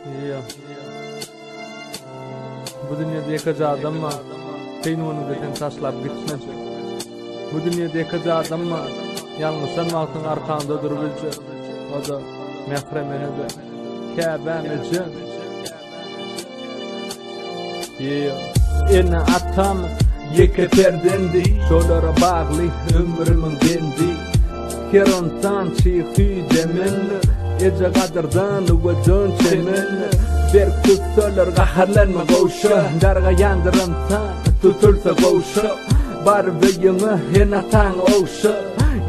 Ya. Bu dünyada yakaca adam var. Peynunu deten taşlap gitsin. Bu dünyada yakaca adam var. Yalnız sen vaktın arkanda durbilce. O da mehremene de. Kâbemece. Ya. Ene atam yeke perdendi. Şolara bağlı ömrümün bendi. Kerontan çiğhü demenli. Ece kadırdan uvacan çemenli. Berk tutulur gaharlanma goşa. Darga yandırımtan tutulsa goşa. Bar beyimi henatan oşa.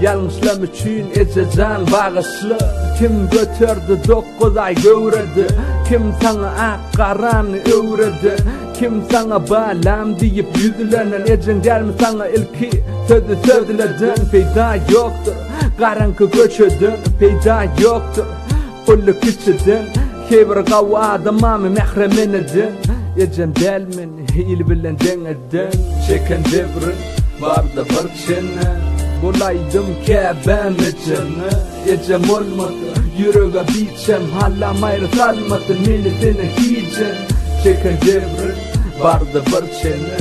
Yalnızlam üçün ececan bağışlı. Kim götürdü 9 ay gövredi. Kim sana akkaran övredi. Kim sana balam deyip yüzülenen ecin gelmi sana ilki sözü sözledin. Peyda yoktur garankı göçedin. Peyda yoktur kulluk içedin. Kebir qav adamamı mehremin edin. Ecem delmin il bilen denedin. Çeken devrin barda barçene. Bulaydım kebem eceni. Ecem olmadı yüreğe biçem. Hallam ayrı salmadı milletine hicen. Çeken devrin barda barçene.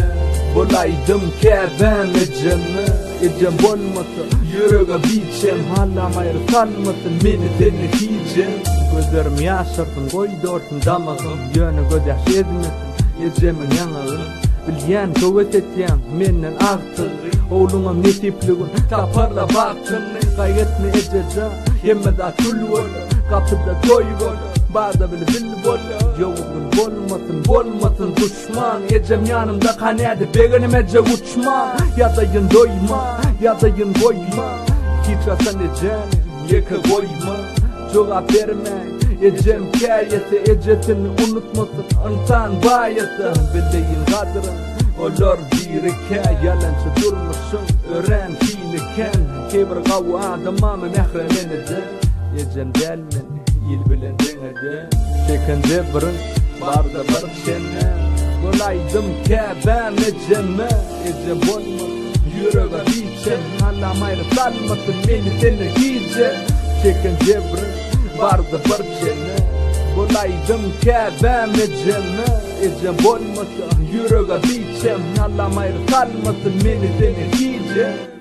Bulaydım kebem eceni. Ecem olmadı yüreğe biçem. Hallam ayrı salmadı milletine hicen. Gözlerim yaşardın koydu ortun damağım. Yönü gödeş edmesin Ecemin yanağın. Bilyen követ etyen menden ağtın. Oğluna netipliğin taparla baktın. Gayretini ecece yemmeda tül vol. Kapıda toy vol. Bağda bil vol. Yoğun bolmasın düşman. Ecem yanımda kanedi beğenim ece uçma. Yadayın doyma yadayın koyma. Hiç asan ecen yeke koyma. Cevap verme Ecem kâyeti ecetini unutmasın. Antan bayeti bileyin kadrin. Olur bir yalancı durmuşsun. Öğren fiiliken kibir qav adamamı mehremin edin. Ecem delmin il bilen denedin. Çeken devrin barda barçene. Bulaydım kâbem eceme. Ecem olmasın yüreğe biçem. Hallam ayrı salmasın milletine hicen. Çeken devrin barda barçene. Bulaydım kâbem eceme. Ecem olmasa yüreğe biçem. Hallam ayrı salmasın milletine hicen.